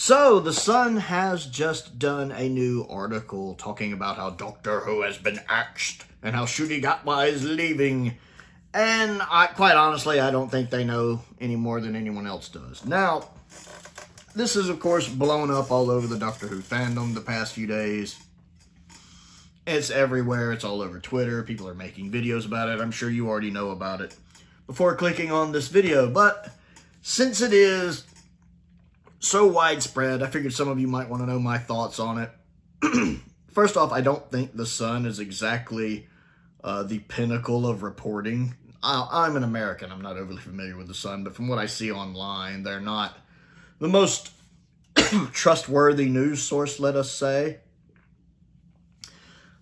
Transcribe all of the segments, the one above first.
So, The Sun has just done a new article talking about how Doctor Who has been axed and how Ncuti Gatwa is leaving. And quite honestly, I don't think they know any more than anyone else does. Now, this is, of course, blown up all over the Doctor Who fandom the past few days. It's everywhere. It's all over Twitter. People are making videos about it. I'm sure you already know about it before clicking on this video. But since it is so widespread, I figured some of you might want to know my thoughts on it. First off, I don't think The Sun is exactly the pinnacle of reporting. I'm an American. I'm not overly familiar with The Sun, but from what I see online, they're not the most trustworthy news source, let us say.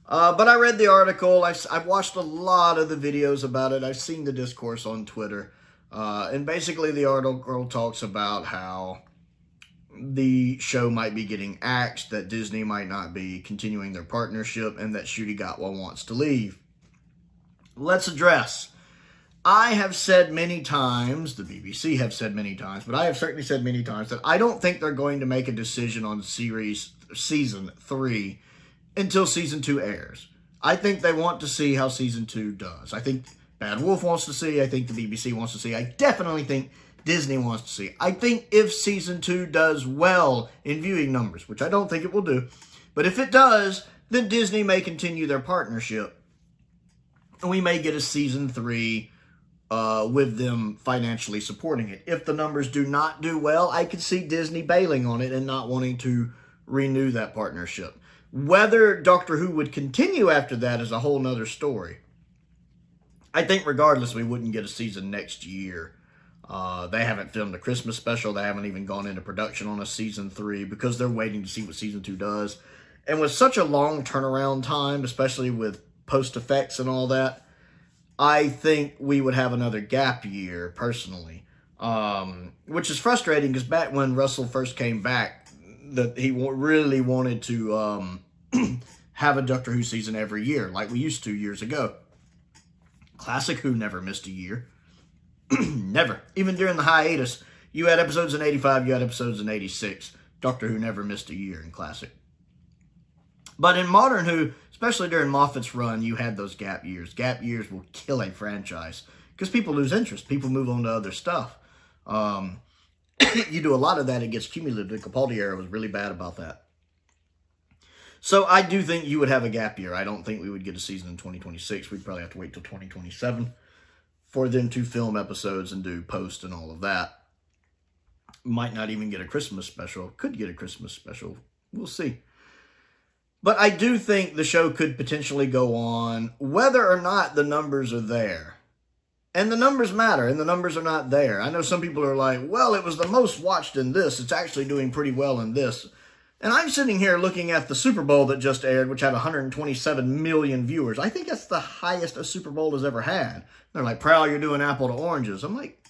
But I read the article. I've watched a lot of the videos about it. I've seen the discourse on Twitter. And basically the article talks about how the show might be getting axed, that Disney might not be continuing their partnership, and that Ncuti Gatwa wants to leave. Let's address. I have said many times, the BBC have said many times, but I have certainly said many times that I don't think they're going to make a decision on season 3 until season 2 airs. I think they want to see how season 2 does. I think Bad Wolf wants to see. I think the BBC wants to see. I definitely think Disney wants to see. I think if season 2 does well in viewing numbers, which I don't think it will do, but if it does, then Disney may continue their partnership. And we may get a season 3 with them financially supporting it. If the numbers do not do well, I could see Disney bailing on it and not wanting to renew that partnership. Whether Doctor Who would continue after that is a whole nother story. I think regardless, we wouldn't get a season next year. They haven't filmed a Christmas special. They haven't even gone into production on a season 3 because they're waiting to see what season 2 does. And with such a long turnaround time, especially with post-effects and all that, I think we would have another gap year, personally. Which is frustrating because back when Russell first came back, that he really wanted to have a Doctor Who season every year, like we used to years ago. Classic Who never missed a year. Never. Even during the hiatus, you had episodes in 85, you had episodes in 86. Doctor Who never missed a year in Classic. But in Modern Who, especially during Moffat's run, you had those gap years. Gap years will kill a franchise because people lose interest. People move on to other stuff. You do a lot of that, it gets cumulative. The Capaldi era was really bad about that. So I do think you would have a gap year. I don't think we would get a season in 2026. We'd probably have to wait till 2027 for them to film episodes and do post and all of that. Might not even get a Christmas special. Could get a Christmas special. We'll see. But I do think the show could potentially go on whether or not the numbers are there. And the numbers matter, and the numbers are not there. I know some people are like, well, it was the most watched in this. It's actually doing pretty well in this. And I'm sitting here looking at the Super Bowl that just aired, which had 127 million viewers. I think that's the highest a Super Bowl has ever had. They're like, Prowl, you're doing apple to oranges. I'm like,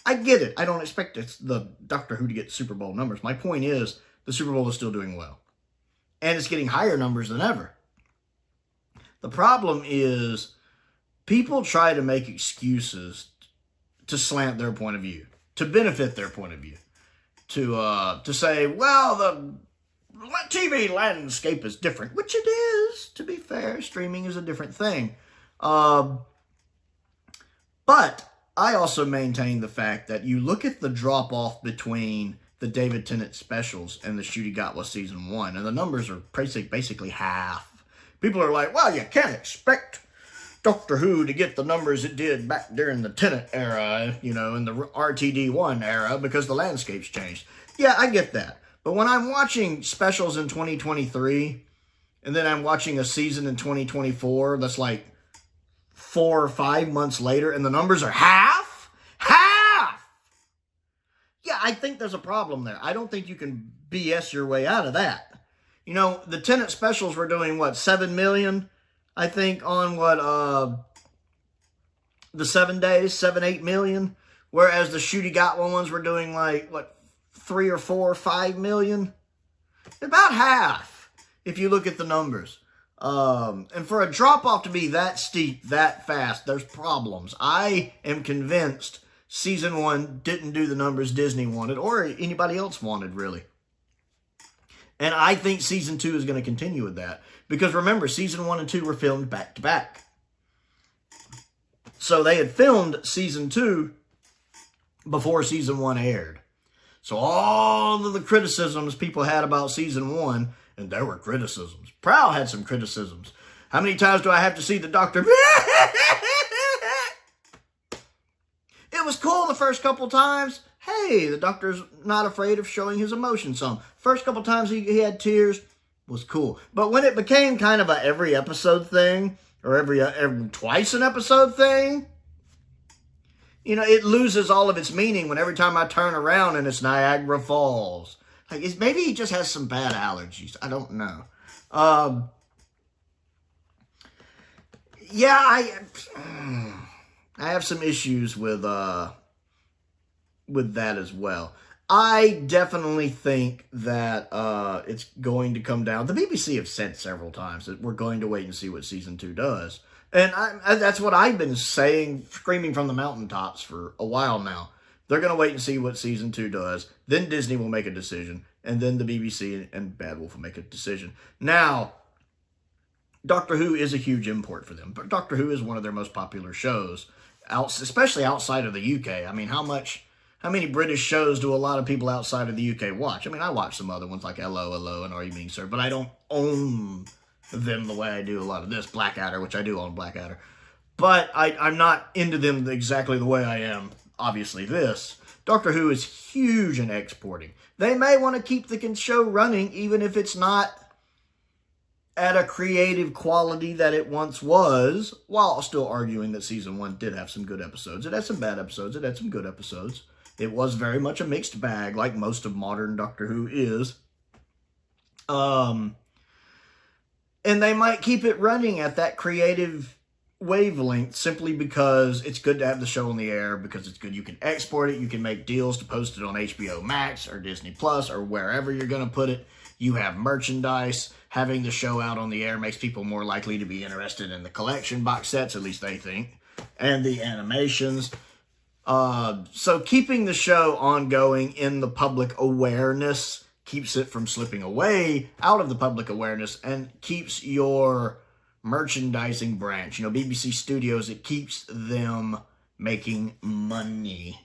I get it. I don't expect the Doctor Who to get Super Bowl numbers. My point is, the Super Bowl is still doing well. And it's getting higher numbers than ever. The problem is, people try to make excuses to slant their point of view, to benefit their point of view, to say, well, the TV landscape is different, which it is, to be fair. Streaming is a different thing. But I also maintain the fact that you look at the drop-off between the David Tennant specials and the Ncuti Gatwa season 1, and the numbers are basically half. People are like, well, you can't expect Doctor Who to get the numbers it did back during the Tennant era, you know, in the RTD1 era, because the landscape's changed. Yeah, I get that. But when I'm watching specials in 2023, and then I'm watching a season in 2024 that's like 4 or 5 months later, and the numbers are half? Yeah, I think there's a problem there. I don't think you can BS your way out of that. You know, the Tennant specials were doing, what, 7 million? I think on the 7 days, 7, 8 million. Whereas the Ncuti Gatwa ones were doing like, what, 3 or 4 or 5 million? About half, if you look at the numbers. And for a drop-off to be that steep, that fast, there's problems. I am convinced season 1 didn't do the numbers Disney wanted, or anybody else wanted, really. And I think season 2 is going to continue with that. Because remember, season 1 and 2 were filmed back to back. So they had filmed season 2 before season 1 aired. So all of the criticisms people had about season 1, and there were criticisms. Prowl had some criticisms. How many times do I have to see the doctor? It was cool the first couple times. Hey, the doctor's not afraid of showing his emotions some. First couple times he had tears, was cool. But when it became kind of a every episode thing, or every twice an episode thing, you know, it loses all of its meaning when every time I turn around and it's Niagara Falls. Like, maybe he just has some bad allergies. I don't know. Yeah, I have some issues with that as well. I definitely think that it's going to come down. The BBC have said several times that we're going to wait and see what season 2 does. And that's what I've been saying, screaming from the mountaintops for a while now. They're going to wait and see what season 2 does. Then Disney will make a decision. And then the BBC and Bad Wolf will make a decision. Now, Doctor Who is a huge import for them. But Doctor Who is one of their most popular shows, especially outside of the UK. I mean, how many British shows do a lot of people outside of the UK watch? I mean, I watch some other ones like Hello, and Are You Mean Sir? But I don't own them the way I do a lot of this. Blackadder, which I do own Blackadder. But I'm not into them exactly the way I am, obviously, this. Doctor Who is huge in exporting. They may want to keep the show running, even if it's not at a creative quality that it once was, while still arguing that season 1 did have some good episodes. It had some bad episodes. It had some good episodes. It was very much a mixed bag, like most of modern Doctor Who is. And they might keep it running at that creative wavelength simply because it's good to have the show on the air, because it's good. You can export it. You can make deals to post it on HBO Max or Disney Plus or wherever you're going to put it. You have merchandise. Having the show out on the air makes people more likely to be interested in the collection box sets, at least they think, and the animations. So keeping the show ongoing in the public awareness keeps it from slipping away out of the public awareness and keeps your merchandising branch, you know, BBC Studios, it keeps them making money.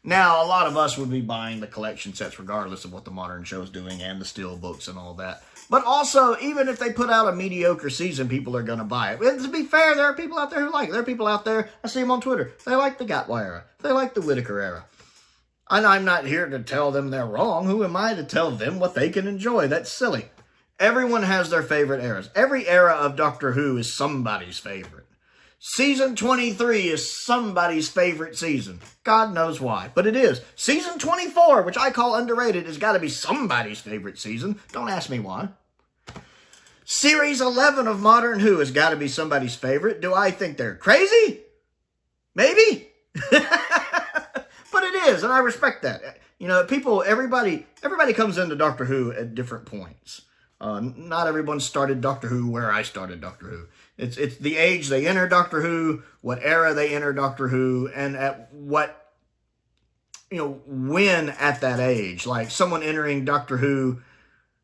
Now, a lot of us would be buying the collection sets regardless of what the modern show is doing and the steel books and all that. But also, even if they put out a mediocre season, people are going to buy it. And to be fair, there are people out there who like it. There are people out there, I see them on Twitter, they like the Gatwa era. They like the Whittaker era. And I'm not here to tell them they're wrong. Who am I to tell them what they can enjoy? That's silly. Everyone has their favorite eras. Every era of Doctor Who is somebody's favorite. Season 23 is somebody's favorite season. God knows why, but it is. Season 24, which I call underrated, has got to be somebody's favorite season. Don't ask me why. Series 11 of Modern Who has got to be somebody's favorite. Do I think they're crazy? Maybe. But it is, and I respect that. You know, everybody comes into Doctor Who at different points. Not everyone started Doctor Who where I started Doctor Who. It's the age they enter Doctor Who, what era they enter Doctor Who, and at what, you know, when at that age. Like someone entering Doctor Who,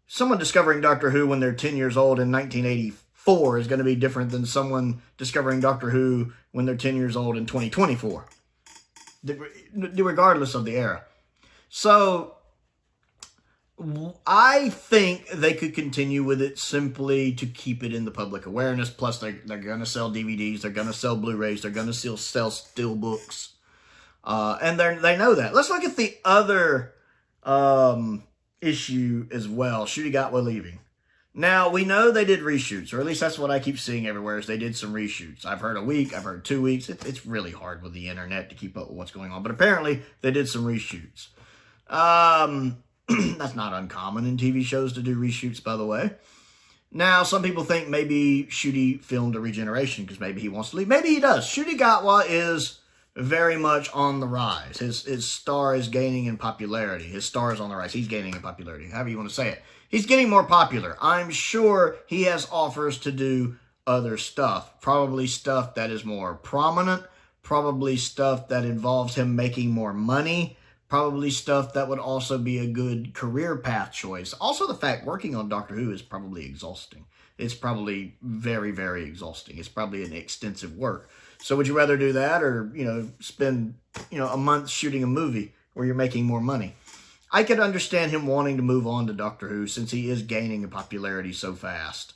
someone discovering Doctor Who when they're 10 years old in 1984 is going to be different than someone discovering Doctor Who when they're 10 years old in 2024. Regardless of the era. So, I think they could continue with it simply to keep it in the public awareness. Plus, they're going to sell DVDs. They're going to sell Blu-rays. They're going to sell steelbooks. And they know that. Let's look at the other issue as well. Ncuti Gatwa leaving. Now, we know they did reshoots, or at least that's what I keep seeing everywhere, is they did some reshoots. I've heard a week, I've heard 2 weeks. It's really hard with the internet to keep up with what's going on, but apparently they did some reshoots. That's not uncommon in TV shows to do reshoots, by the way. Now, some people think maybe Ncuti filmed a regeneration because maybe he wants to leave. Maybe he does. Ncuti Gatwa is very much on the rise. His star is gaining in popularity. His star is on the rise. He's gaining in popularity, however you want to say it. He's getting more popular. I'm sure he has offers to do other stuff. Probably stuff that is more prominent. Probably stuff that involves him making more money. Probably stuff that would also be a good career path choice. Also, the fact working on Doctor Who is probably exhausting. It's probably very, very exhausting. It's probably an extensive work. So would you rather do that or, spend, a month shooting a movie where you're making more money? I could understand him wanting to move on to Doctor Who since he is gaining in popularity so fast.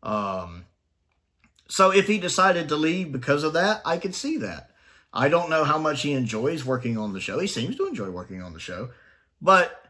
So if he decided to leave because of that, I could see that. I don't know how much he enjoys working on the show. He seems to enjoy working on the show. But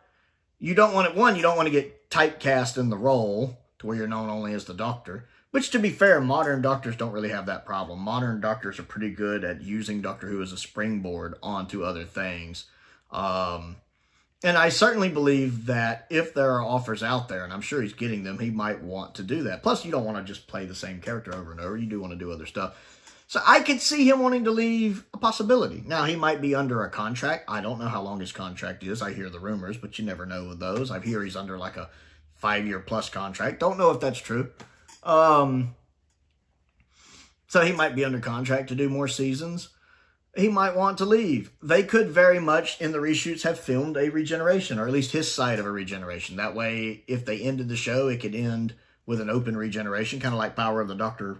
you don't want it, you don't want to get typecast in the role to where you're known only as the Doctor. Which, to be fair, modern Doctors don't really have that problem. Modern Doctors are pretty good at using Doctor Who as a springboard onto other things. And I certainly believe that if there are offers out there, and I'm sure he's getting them, he might want to do that. Plus, you don't want to just play the same character over and over. You do want to do other stuff. So I could see him wanting to leave a possibility. Now, he might be under a contract. I don't know how long his contract is. I hear the rumors, but you never know with those. I hear he's under like a 5-year plus contract. Don't know if that's true. So he might be under contract to do more seasons. He might want to leave. They could very much, in the reshoots, have filmed a regeneration, or at least his side of a regeneration. That way, if they ended the show, it could end with an open regeneration, kind of like Power of the Doctor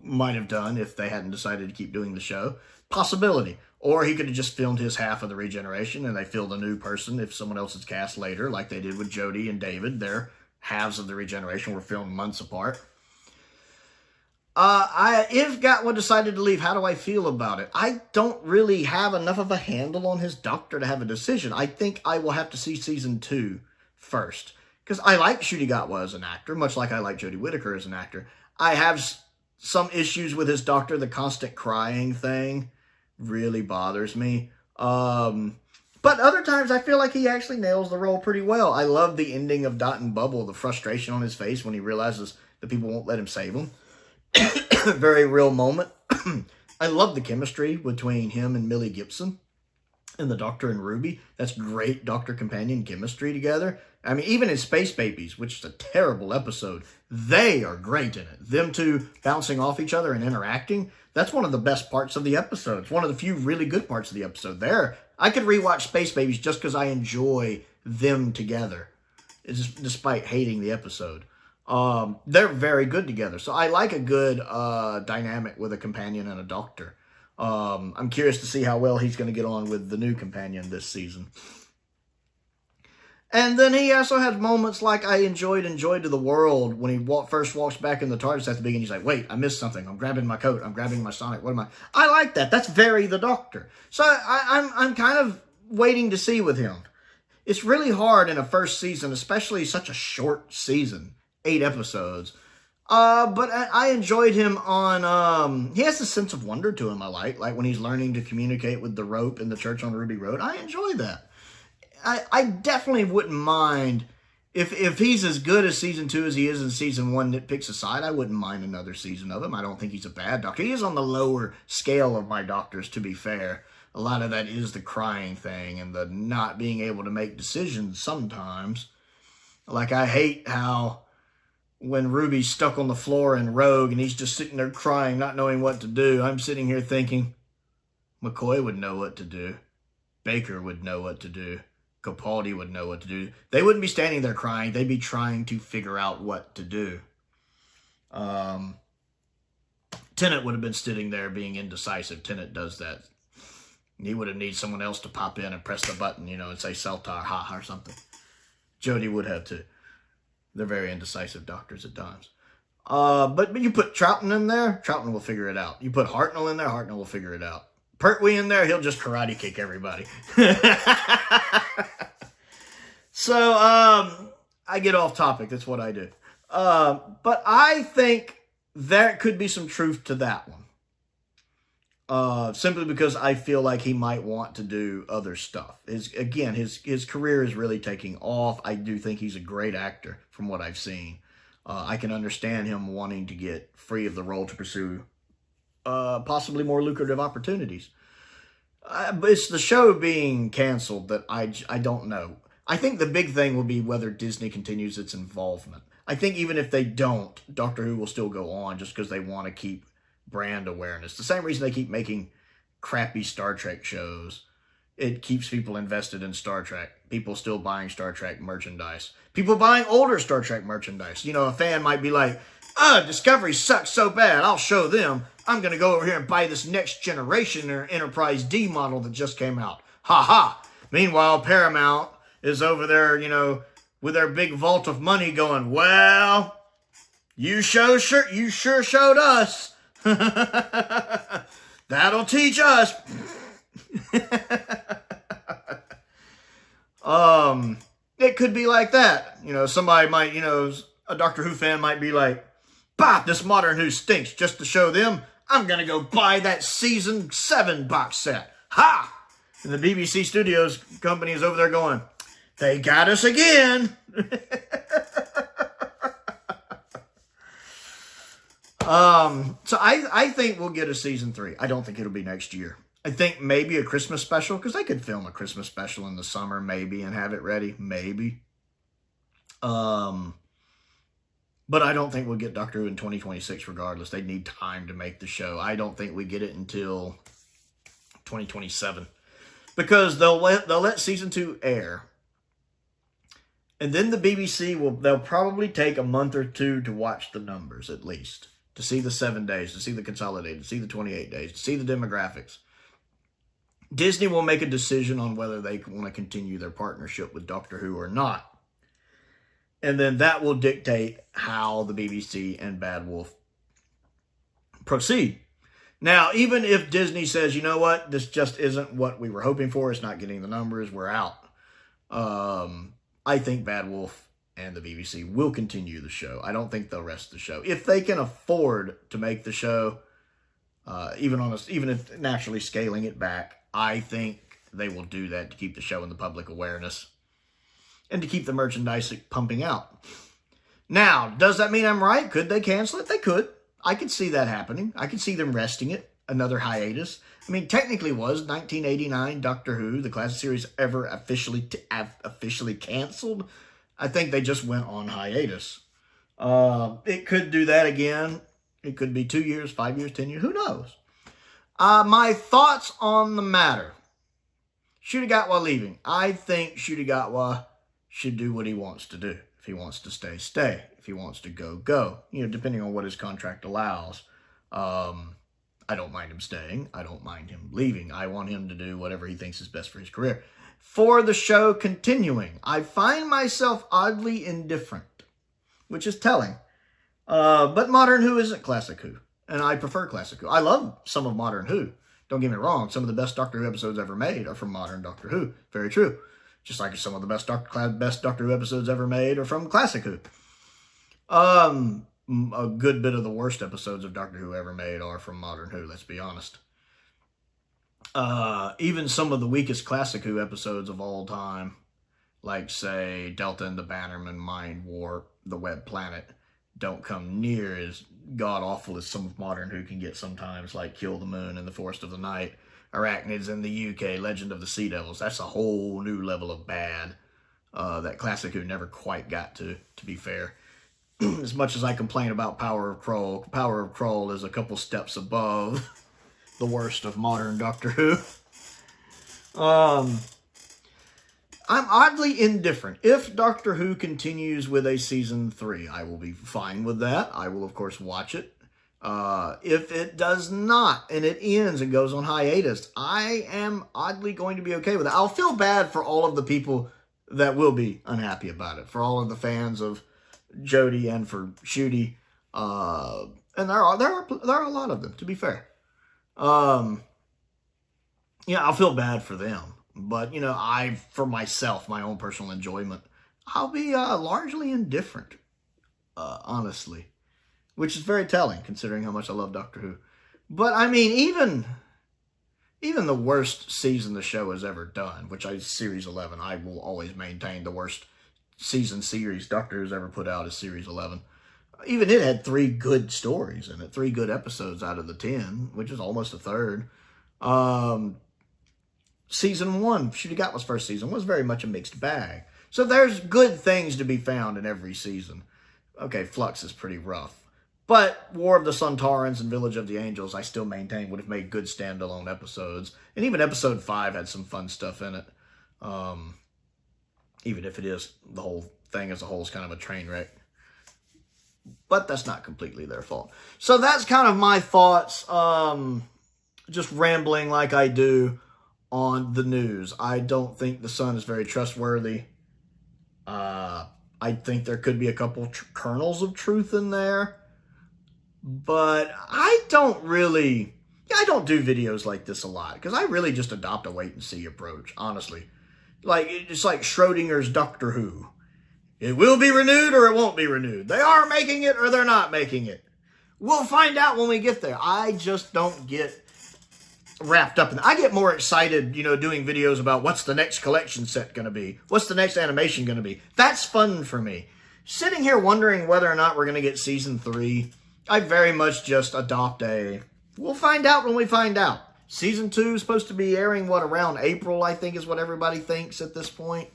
might have done if they hadn't decided to keep doing the show. Possibility. Or he could have just filmed his half of the regeneration and they filled a new person if someone else is cast later, like they did with Jodie and David. Their halves of the regeneration were filmed months apart. If Gatwa decided to leave, how do I feel about it? I don't really have enough of a handle on his Doctor to have a decision. I think I will have to see season 2 first. Because I like Ncuti Gatwa as an actor, much like I like Jodie Whittaker as an actor. I have some issues with his Doctor. The constant crying thing really bothers me. But other times I feel like he actually nails the role pretty well. I love the ending of Dot and Bubble, the frustration on his face when he realizes that people won't let him save him. Very real moment. I love the chemistry between him and Millie Gibson and the Doctor and Ruby. That's great Doctor companion chemistry together. I mean, even in Space Babies, which is a terrible episode, they are great in it. Them two bouncing off each other and interacting, that's one of the best parts of the episode. It's one of the few really good parts of the episode. There, I could rewatch Space Babies just because I enjoy them together, despite hating the episode. They're very good together. So I like a good dynamic with a companion and a Doctor. I'm curious to see how well he's going to get on with the new companion this season. And then he also has moments like I enjoyed to the World when he first walks back in the TARDIS at the beginning. He's like, wait, I missed something. I'm grabbing my coat. I'm grabbing my Sonic. What am I? I like that. That's very the Doctor. So I'm kind of waiting to see with him. It's really hard in a first season, especially such a short season, 8 episodes. But I enjoyed him on, he has a sense of wonder to him I like when he's learning to communicate with the rope in the church on Ruby Road. I enjoy that. I definitely wouldn't mind, if he's as good as season 2 as he is in season 1 nitpicks aside, I wouldn't mind another season of him. I don't think he's a bad Doctor. He is on the lower scale of my Doctors, to be fair. A lot of that is the crying thing and the not being able to make decisions sometimes. Like, I hate how when Ruby's stuck on the floor in Rogue and he's just sitting there crying, not knowing what to do, I'm sitting here thinking, McCoy would know what to do. Baker would know what to do. Capaldi would know what to do. They wouldn't be standing there crying. They'd be trying to figure out what to do. Tennant would have been sitting there being indecisive. Tennant does that. He would have needed someone else to pop in and press the button, and say Celtar, ha, or something. Jodie would have too. They're very indecisive Doctors at times. But you put Troughton in there, Troughton will figure it out. You put Hartnell in there, Hartnell will figure it out. Pertwee in there, he'll just karate kick everybody. So, I get off topic. That's what I do. But I think there could be some truth to that one. Simply because I feel like he might want to do other stuff. His career is really taking off. I do think he's a great actor from what I've seen. I can understand him wanting to get free of the role to pursue possibly more lucrative opportunities. But it's the show being canceled that I don't know. I think the big thing will be whether Disney continues its involvement. I think even if they don't, Doctor Who will still go on just because they want to keep brand awareness. The same reason they keep making crappy Star Trek shows. it keeps people invested in Star Trek. People still buying Star Trek merchandise. People buying older Star Trek merchandise. You know, a fan might be like, Discovery sucks so bad, I'll show them. I'm going to go over here and buy this next generation or Enterprise D model that just came out. Ha ha. Meanwhile, Paramount is over there, you know, with their big vault of money going, well, you sure showed us. That'll teach us. It could be like that. You know, somebody might, you know, a Doctor Who fan might be like, bah, this Modern Who stinks. Just to show them, I'm going to go buy that Season 7 box set. Ha! And the BBC Studios company is over there going, they got us again. So I think we'll get a Season 3. I don't think it'll be next year. I think maybe a Christmas special, because they could film a Christmas special in the summer, maybe, and have it ready. Maybe. But I don't think we'll get Doctor Who in 2026 regardless. They need time to make the show. I don't think we get it until 2027. Because they'll let Season 2 air. And then the BBC they'll probably take a month or two to watch the numbers at least. To see the 7 days, to see the consolidated, to see the 28 days, to see the demographics. Disney will make a decision on whether they want to continue their partnership with Doctor Who or not. And then that will dictate how the BBC and Bad Wolf proceed. Now, even if Disney says, you know what, this just isn't what we were hoping for, it's not getting the numbers, we're out. I think Bad Wolf and the BBC will continue the show. I don't think they'll rest the show. If they can afford to make the show, even if naturally scaling it back, I think they will do that to keep the show in the public awareness and to keep the merchandise pumping out. Now, does that mean I'm right? Could they cancel it? They could. I could see that happening. I could see them resting it, another hiatus. I mean, technically was 1989 Doctor Who, the classic series, ever officially canceled? I think they just went on hiatus. It could do that again. It could be 2 years, 5 years, 10 years. Who knows? My thoughts on the matter. Ncuti Gatwa leaving. I think Ncuti Gatwa should do what he wants to do. If he wants to stay, stay. If he wants to go, go. You know, depending on what his contract allows. I don't mind him staying. I don't mind him leaving. I want him to do whatever he thinks is best for his career. For the show continuing, I find myself oddly indifferent, which is telling. But Modern Who isn't Classic Who, and I prefer Classic Who. I love some of Modern Who. Don't get me wrong. Some of the best Doctor Who episodes ever made are from modern Doctor Who. Very true. Just like some of the best Doctor Who episodes ever made are from Classic Who. A good bit of the worst episodes of Doctor Who ever made are from Modern Who, let's be honest. Even some of the weakest Classic Who episodes of all time, like, say, Delta and the Bannerman, Mind Warp, The Web Planet, don't come near as god-awful as some of Modern Who can get sometimes, like Kill the Moon and The Forest of the Night, Arachnids in the UK, Legend of the Sea Devils. That's a whole new level of bad that Classic Who never quite got to be fair. As much as I complain about Power of Krull is a couple steps above the worst of modern Doctor Who. I'm oddly indifferent. If Doctor Who continues with a Season 3, I will be fine with that. I will, of course, watch it. If it does not, and it ends and goes on hiatus, I am oddly going to be okay with it. I'll feel bad for all of the people that will be unhappy about it. For all of the fans of Jodie and for Ncuti. And there are a lot of them, to be fair. Yeah, I'll feel bad for them. But, you know, for myself, my own personal enjoyment, I'll be largely indifferent, honestly. Which is very telling, considering how much I love Doctor Who. But, I mean, even the worst season the show has ever done, which is Series 11, I will always maintain the worst season series Doctor Who's ever put out is Series 11. Even it had 3 good stories in it, 3 good episodes out of the 10, which is almost a third. Season 1, Ncuti Gatwa's first season, was very much a mixed bag. So there's good things to be found in every season. Okay, Flux is pretty rough. But War of the Suntarans and Village of the Angels, I still maintain, would have made good standalone episodes. And even episode 5 had some fun stuff in it. Even if it is, the whole thing as a whole is kind of a train wreck. But that's not completely their fault. So that's kind of my thoughts, just rambling like I do on the news. I don't think the Sun is very trustworthy. I think there could be a couple kernels of truth in there. But I don't do videos like this a lot. Because I really just adopt a wait-and-see approach, honestly. Like, it's like Schrodinger's Doctor Who. It will be renewed or it won't be renewed. They are making it or they're not making it. We'll find out when we get there. I just don't get wrapped up in it. I get more excited, doing videos about what's the next collection set going to be. What's the next animation going to be. That's fun for me. Sitting here wondering whether or not we're going to get Season 3, I very much just adopt we'll find out when we find out. Season 2 is supposed to be airing, around April, I think is what everybody thinks at this point.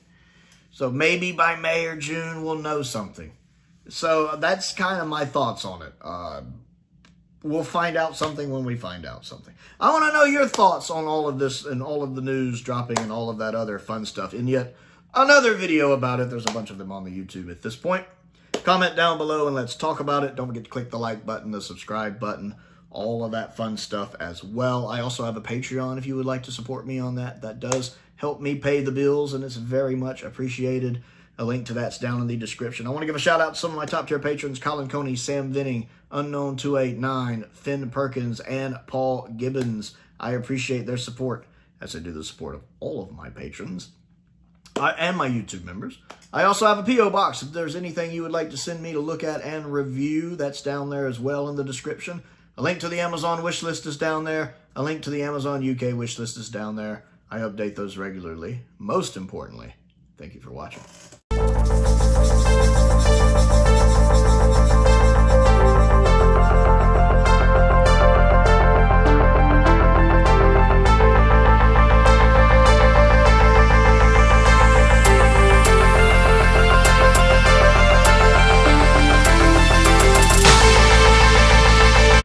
So maybe by May or June, we'll know something. So that's kind of my thoughts on it. We'll find out something when we find out something. I want to know your thoughts on all of this and all of the news dropping and all of that other fun stuff. And yet another video about it. There's a bunch of them on the YouTube at this point. Comment down below and let's talk about it. Don't forget to click the like button, the subscribe button, all of that fun stuff as well. I also have a Patreon if you would like to support me on that. That does help me pay the bills, and it's very much appreciated. A link to that's down in the description. I want to give a shout out to some of my top tier patrons: Colin Coney, Sam Venning, Unknown289, Finn Perkins, and Paul Gibbons. I appreciate their support, as I do the support of all of my patrons and my YouTube members. I also have a P.O. box. If there's anything you would like to send me to look at and review, that's down there as well in the description. A link to the Amazon wishlist is down there. A link to the Amazon UK wishlist is down there. I update those regularly. Most importantly, thank you for watching.